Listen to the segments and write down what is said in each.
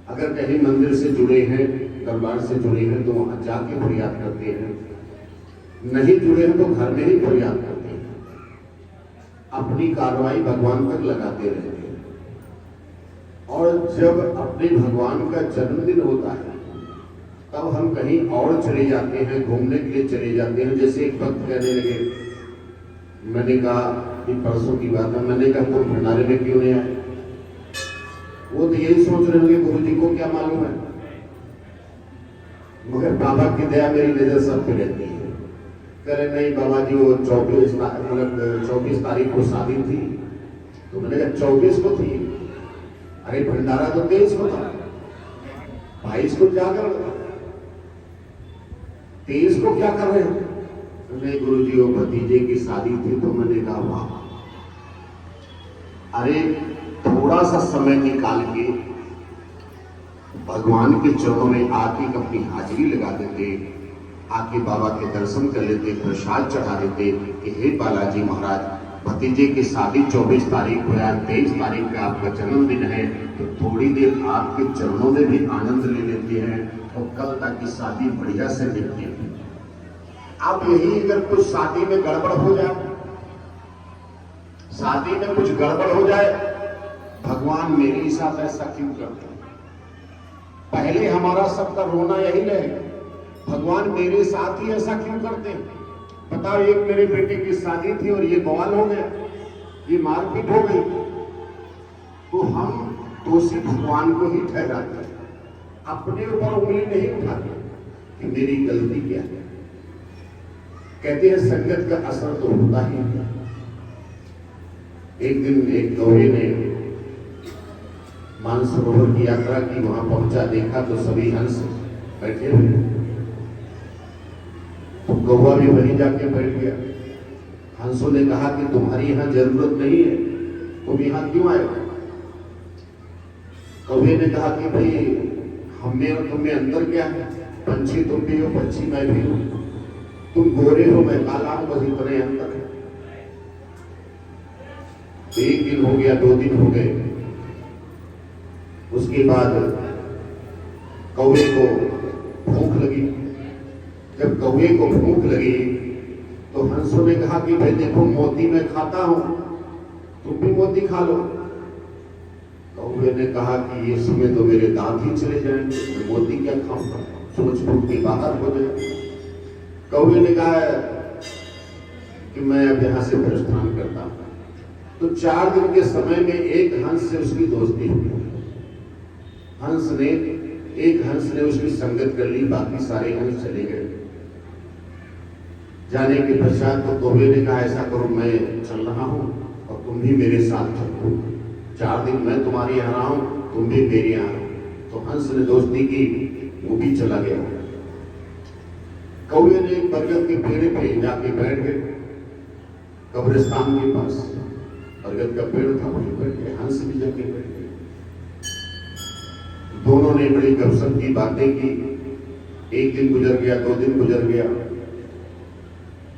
अगर कहीं मंदिर से जुड़े हैं, दरबार से जुड़े हैं तो वहां जाके फरियाद करते हैं, नहीं जुड़े हैं तो घर में ही फरियाद करते हैं। अपनी कार्रवाई भगवान तक लगाते रहते हैं। और जब अपने भगवान का जन्मदिन होता है तब हम कहीं और चले जाते हैं, घूमने के लिए चले जाते हैं। जैसे एक भक्त कहने लगे, मैंने कहा कि परसों की बात है, मैंने कहा तुम भंडारे में क्यों नहीं आए? वो तो यही सोच रहे होंगे गुरु जी को क्या मालूम है, मगर बाबा की दया मेरी नजर सब पे रहती है। कह रहे नहीं बाबा जी वो 24 तारीख को शादी थी। तो मैंने कहा 24 को थी, अरे भंडारा तो 23 को था, 22 को क्या कर रहे, 23 को क्या कर रहे हो? नहीं गुरु जी वो भतीजे की शादी थी। तो मैंने कहा वाह, अरे थोड़ा सा समय निकाल के भगवान के चरणों में आके अपनी हाजिरी लगा देते, आके बाबा के दर्शन कर लेते, प्रसाद चढ़ा देते कि हे बालाजी महाराज, भतीजे की शादी 24 तारीख को या 23 तारीख का आपका जन्मदिन है, तो थोड़ी देर आपके चरणों में भी आनंद ले लेते हैं और कल तक की शादी बढ़िया से निपटे। अब यही अगर कुछ शादी में गड़बड़ हो जाए, शादी में कुछ गड़बड़ हो जाए, भगवान मेरे साथ ऐसा क्यों करते हैं? पहले हमारा सबका रोना यही रहेगा, भगवान मेरे साथ ही ऐसा क्यों करते हैं? बताओ, एक मेरे बेटे की शादी थी और ये बवाल हो गया, ये मारपीट हो गई, तो हम दोषी भगवान को ही ठहराते हैं, अपने ऊपर उंगली नहीं उठाते कि मेरी गलती क्या है। कहते हैं संगत का असर तो होता ही है। एक दिन एक गौरे ने मानसरोवर की यात्रा की, वहां पहुंचा, देखा तो सभी हंस बैठे हुए, तो कौवा भी वहीं जाके बैठ गया। हंसों ने कहा कि तुम्हारी यहां जरूरत नहीं है, तुम यहां क्यों आए? कौवे ने कहा कि भाई हमें और तुम्हें अंदर क्या है, पंछी तुम भी हो, पंछी मैं भी हूं, तुम गोरे हो मैं काला हूं, बस इतने अंतर है। एक दिन हो गया, 2 दिन हो गए, उसके बाद कौवे को भूख लगी। जब कौवे को भूख लगी तो हंसों ने कहा कि भाई देखो मोती मैं खाता हूं, तुम भी मोती खा लो। कौवे ने कहा कि इसमें तो मेरे दांत ही चले जाएंगे, मैं मोती क्या खाऊंगा, सोच फूट के बाहर हो जाए। कौवे ने कहा कि मैं अब यहां से प्रस्थान करता हूं। तो 4 दिन के समय में एक हंस से उसकी दोस्ती हुई। एक हंस ने उसकी संगत कर ली, बाकी सारे हंस चले गए। जाने के पश्चात तो कौवे ने कहा ऐसा करो, मैं चल रहा हूं और तुम भी मेरे साथ चलो, 4 दिन मैं तुम्हारे यहाँ रहा हूं, तुम भी मेरे यहाँ रहो। तो हंस ने दोस्ती की, वो भी चला गया। कौवे ने एक बरगद के पेड़ पे जाके बैठ गए, कब्रिस्तान के पास बरगद का पेड़ था, वहीं बैठ गए। हंस भी जाके बैठ गए। दोनों ने बड़ी गपशप की, बातें की। एक दिन गुजर गया, 2 दिन गुजर गया,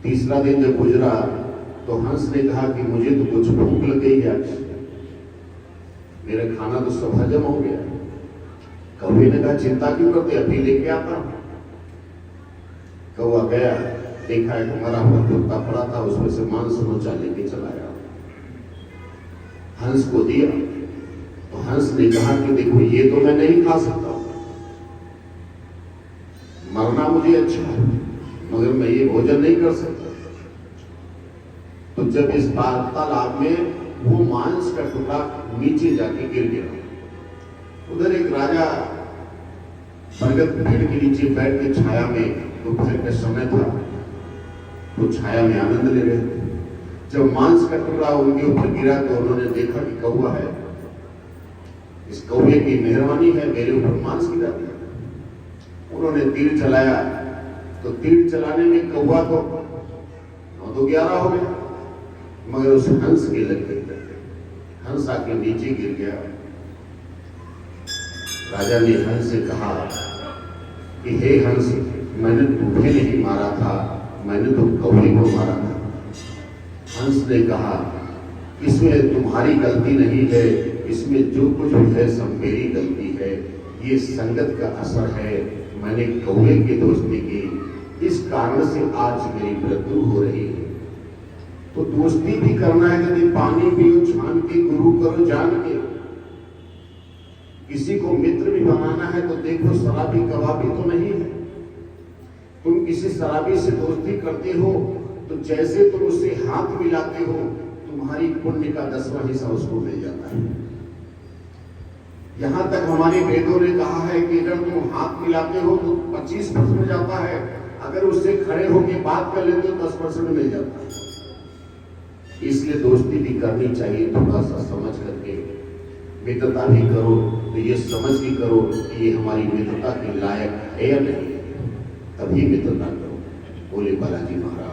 तीसरा दिन जब गुजरा तो हंस ने कहा कि मुझे तो कुछ भूख लग गई आज, मेरा खाना तो सब हजम हो गया। कौवे ने कहा चिंता क्यों करते, अभी लेके आता हूं। कौवा गया, देखा है तुम्हारा हुआ कुत्ता पड़ा था, उसमें से मांस नोचा लेके चला गया, हंस को दिया। तो हंस ने कहा कि देखो ये तो मैं नहीं खा सकता, मरना मुझे अच्छा है, मगर मैं ये भोजन नहीं कर सकता। तो जब इस वार्तालाप में वो मांस का टुकड़ा नीचे जाके गिर गया। उधर एक राजा बरगद पेड़ के नीचे बैठ के छाया में, दोपहर का समय था, तो छाया में आनंद ले रहे थे। जब मांस का टुकड़ा उनके ऊपर गिरा तो उन्होंने देखा कि कौवा है, इस कौवे की मेहरबानी है, मेरे ऊपर मांस गिरा दिया। उन्होंने तीर चलाया, तो तीर चलाने में कौवा को 9 तो 11 हो गया, मगर उस हंस के लग गई, हंस आके नीचे गिर गया। राजा ने हंस से कहा कि हे हंस, मैंने तुम्हें नहीं मारा था, मैंने तो कौवे को मारा था। हंस ने कहा इसमें तुम्हारी गलती नहीं है, इसमें जो कुछ भी है सब मेरी गलती है, ये संगत का असर है, मैंने कौवे की दोस्ती की, इस कारण से आज मेरी मृत्यु हो रही है। तो दोस्ती भी करना है, यदि पानी पियो छान के, गुरु करो जान के। किसी को मित्र भी बनाना है तो देखो शराबी कबाबी तो नहीं है। तुम किसी शराबी से दोस्ती करते हो तो जैसे तुम उससे हाथ मिलाते हो, तुम्हारी पुण्य का 10वां हिस्सा उसको मिल जाता है। यहां तक हमारे वेदों ने कहा है कि अगर तुम हाथ मिलाते हो तो 25% मिल जाता है, अगर उससे खड़े होकर बात कर लेते हो 10% मिल जाता है। इसलिए दोस्ती भी करनी चाहिए, थोड़ा सा समझ करके। मित्रता भी करो तो ये समझ के करो कि ये हमारी मित्रता के लायक है या नहीं, तभी मित्रता करो। बोले बालाजी महाराज।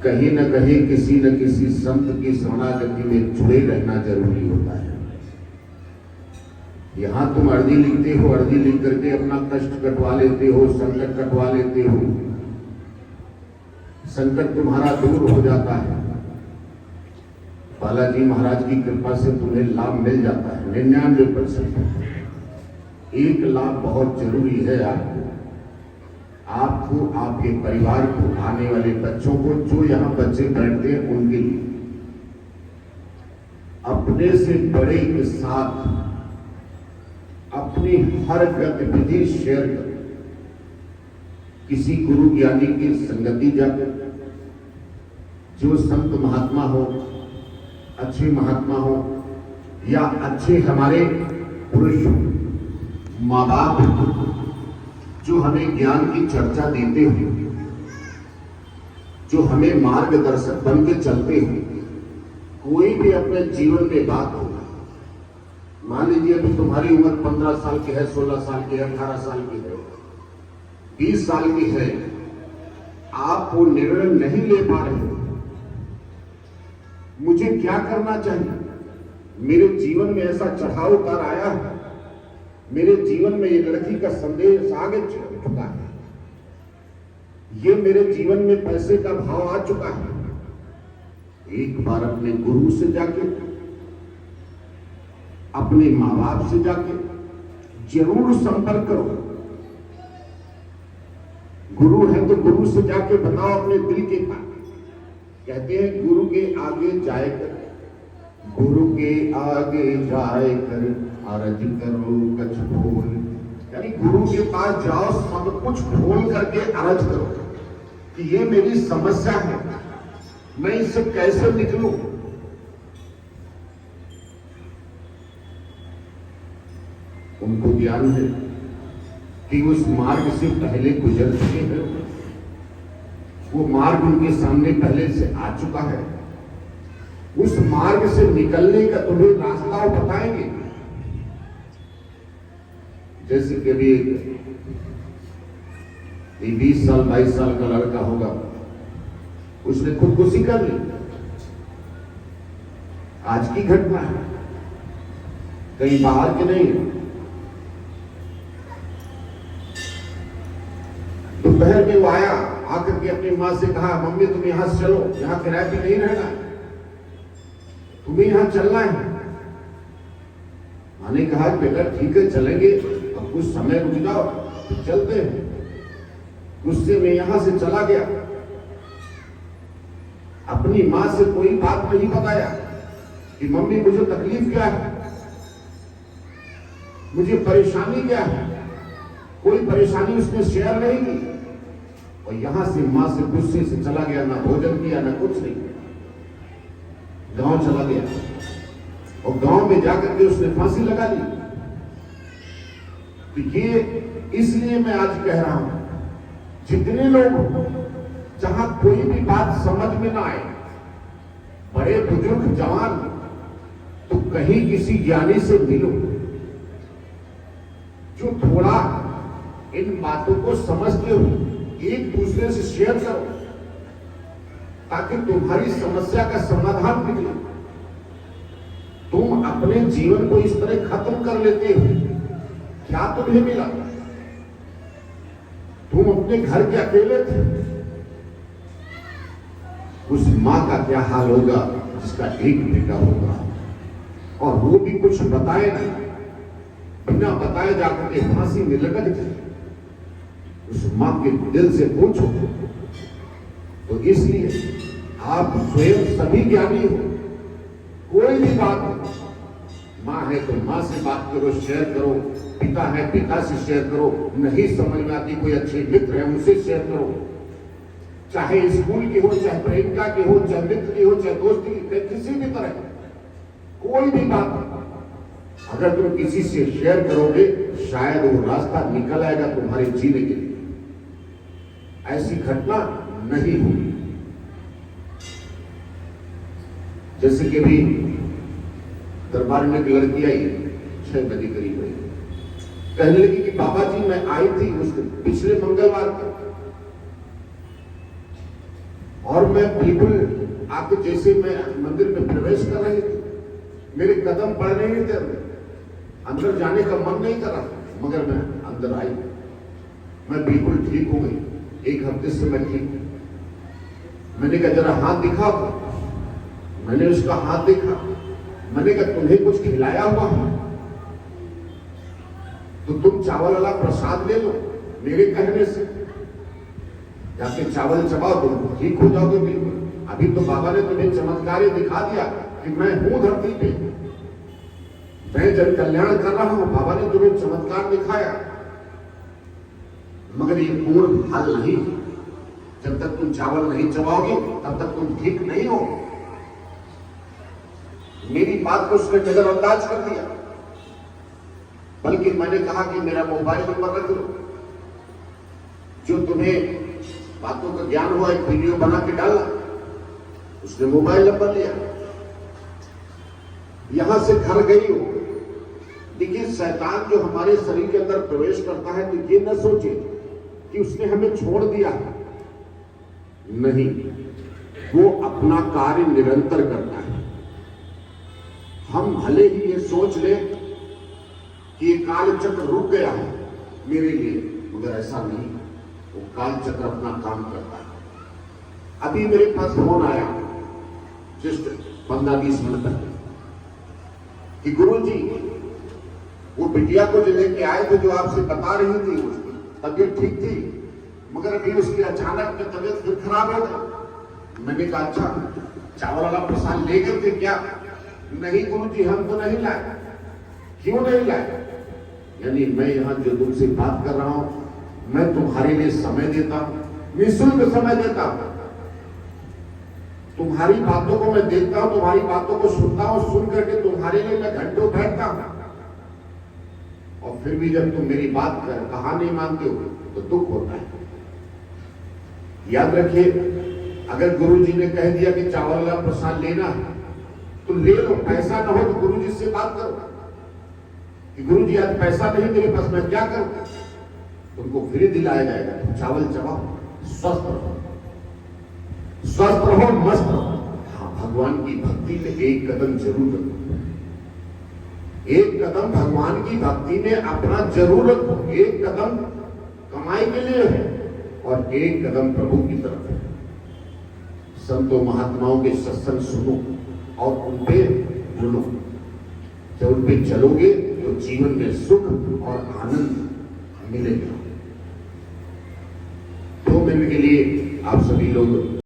कहीं न कहीं किसी न किसी संत की शरणागति में जुड़े रहना जरूरी होता है। यहां तुम अर्जी लिखते हो, अर्जी लिख करके अपना कष्ट कटवा लेते हो, संकट कटवा लेते हो, संकट तुम्हारा दूर हो जाता है। बालाजी महाराज की कृपा से तुम्हें लाभ मिल जाता है 99%। एक लाभ बहुत जरूरी है आपको, आपके परिवार को, आने वाले बच्चों को, जो यहां बच्चे बैठते हैं उनके लिए अपने से बड़े के साथ अपनी हर गतिविधि शेयर करो। किसी गुरु ज्ञानी की संगति जाकर, जो संत महात्मा हो, अच्छे महात्मा हो या अच्छे हमारे पुरुष माँ बाप जो हमें ज्ञान की चर्चा देते हो, जो हमें मार्गदर्शक बन के चलते हो। कोई भी अपने जीवन में बात हो, मान लीजिए अभी तुम्हारी उम्र 15 साल की है, 16 साल की है, 18 साल की है, 20 साल की है, आप वो निर्णय नहीं ले पा रहे हो, मुझे क्या करना चाहिए, मेरे जीवन में ऐसा चढ़ाव उतार आया है, मेरे जीवन में ये लड़की का संदेश आगे चुका है, ये मेरे जीवन में पैसे का भाव आ चुका है। एक बार अपने गुरु से जाके, अपने माँ बाप से जाके जरूर संपर्क करो। गुरु है तो गुरु से जाके बताओ अपने दिल की बात। कहते हैं गुरु के आगे जाए कर, गुरु के आगे जाए कर अर्ज करो कछ खोल। यानी गुरु के पास जाओ, सब कुछ खोल करके अर्ज करो कि ये मेरी समस्या है, मैं इससे कैसे निकलूं। उनको ज्ञान है कि उस मार्ग से पहले गुजर चुके हैं, वो मार्ग उनके सामने पहले से आ चुका है। उस मार्ग से निकलने का तुम्हें रास्ता बताएंगे। जैसे कि अभी 20 साल 22 साल का लड़का होगा, उसने खुदकुशी कर ली, आज की घटना है, कहीं बाहर की नहीं है। दोपहर में वो आया, आकर के अपनी माँ से कहा, मम्मी तुम यहां से चलो, यहां किराए पे नहीं रहना, तुम्हें यहां चलना है। माँ ने कहा बेटा ठीक है चलेंगे, अब कुछ समय रुक जाओ, तो चलते हैं। गुस्से में यहां से चला गया, अपनी माँ से कोई बात नहीं बताया कि मम्मी मुझे तकलीफ क्या है, मुझे परेशानी क्या है, कोई परेशानी उसने शेयर नहीं की। और यहां से मां से गुस्से से चला गया, ना भोजन किया ना कुछ नहीं, गांव चला गया और गांव में जाकर के उसने फांसी लगा ली। तो ये इसलिए मैं आज कह रहा हूं, जितने लोग जहां कोई भी बात समझ में ना आए, बड़े बुजुर्ग जवान, तो कहीं किसी ज्ञानी से मिलो जो थोड़ा इन बातों को समझते हो, एक दूसरे से शेयर करो ताकि तुम्हारी समस्या का समाधान निकले। तुम अपने जीवन को इस तरह खत्म कर लेते हो, क्या तुम्हें मिला? तुम अपने घर के अकेले थे। उस मां का क्या हाल होगा जिसका एक बेटा होगा? और वो भी कुछ बताए नहीं, बिना बताए जाकर के फांसी में लटक जाए, उस मां के दिल से पूछो। तो इसलिए आप स्वयं सभी ज्ञानी हो, कोई भी बात हो, मां है तो मां से बात करो, शेयर करो, पिता है पिता से शेयर करो, नहीं समझ में आती कोई अच्छे मित्र है उनसे शेयर करो, चाहे स्कूल की हो, चाहे प्रेमिका की हो, चाहे मित्र की हो, चाहे दोस्ती की, किसी भी तरह कोई भी बात अगर तुम किसी से शेयर करोगे, शायद वो रास्ता निकल आएगा तुम्हारे जीने के लिए। ऐसी घटना नहीं हुई। जैसे कि भी दरबार में एक लड़की आई, 6 बजे करीब आई, कहने लगी कि बाबा जी मैं आई थी उस पिछले मंगलवार को, और मैं बिल्कुल आके जैसे मैं मंदिर में प्रवेश कर रही थी, मेरे कदम पड़ नहीं थे, अंदर जाने का मन नहीं करा, मगर मैं अंदर आई, मैं बिल्कुल ठीक हो गई, 1 हफ्ते से मैं ठीक हूं। मैंने कहा जरा हाथ दिखा, मैंने उसका हाथ देखा, मैंने कहा तुम्हें कुछ खिलाया हुआ है तो तुम चावल वाला प्रसाद ले लो, मेरे कहने से जाके चावल चबाओ, तुम ठीक हो जाओगे बिल्कुल। अभी तो बाबा ने तुम्हें चमत्कार दिखा दिया कि मैं हूं धरती पे, मैं जन कल्याण कर रहा हूं, बाबा ने तुम्हें चमत्कार दिखाया, मगर ये पूर्ण फल नहीं। जब तक तुम चावल नहीं चबाओगे तब तक तुम ठीक नहीं हो। मेरी बात को उसने नजरअंदाज कर दिया, बल्कि मैंने कहा कि मेरा मोबाइल नंबर रख लो, जो तुम्हें बातों का ज्ञान हुआ, एक वीडियो बना के डाला। उसने मोबाइल नंबर लिया, यहां से घर गई हो। देखिए शैतान जो हमारे शरीर के अंदर प्रवेश करता है तो ये न सोचे कि उसने हमें छोड़ दिया, नहीं, वो अपना कार्य निरंतर करता है। हम भले ही ये सोच ले कि ये काल चक्र रुक गया है मेरे लिए, मगर ऐसा नहीं, वो काल चक्र अपना काम करता है। अभी मेरे पास फोन आया जस्ट 15-20 मिनट तक कि गुरुजी वो बिटिया को जो लेके आए थे, जो आपसे बता रही थी, उसकी तबीयत ठीक थी, मगर अभी उसकी अचानक में तबीयत फिर खराब हो गई। मैंने कहा अच्छा चावल वाला प्रसाद ले गए थे क्या? नहीं गुरुजी हम तो नहीं लाए। क्यों नहीं लाए? यानी मैं यहां जो तुमसे बात कर रहा हूं, मैं तुम्हारे लिए समय देता हूं, निःशुल्क समय देता हूं, तुम्हारी बातों को मैं देखता हूं, तुम्हारी बातों को सुनता हूं, सुन करके तुम्हारे लिए मैं घंटों बैठता हूं, और फिर भी जब तुम मेरी बात कहा नहीं मानते हो तो दुख होता है। याद रखिए, अगर गुरुजी ने कह दिया कि चावल वाला प्रसाद लेना है तो ले लो, पैसा ना हो तो गुरुजी से बात करो कि गुरुजी आज पैसा नहीं मेरे पास, मैं क्या करूं? तुमको फ्री दिलाया जाएगा, तुम चावल चबाओ, स्वस्थ रहो, स्वस्थ रहो, मस्त रहो। हाँ, भगवान की भक्ति में एक कदम जरूर रखो, एक कदम भगवान की भक्ति में अपना जरूर रखो। एक कदम कमाई के लिए है और एक कदम प्रभु की तरफ है। संतों महात्माओं के सत्संग सुनो और उन पे जुड़ो। जब उन पे चलोगे तो जीवन में सुख और आनंद मिलेगा। 2 मिनट के लिए आप सभी लोग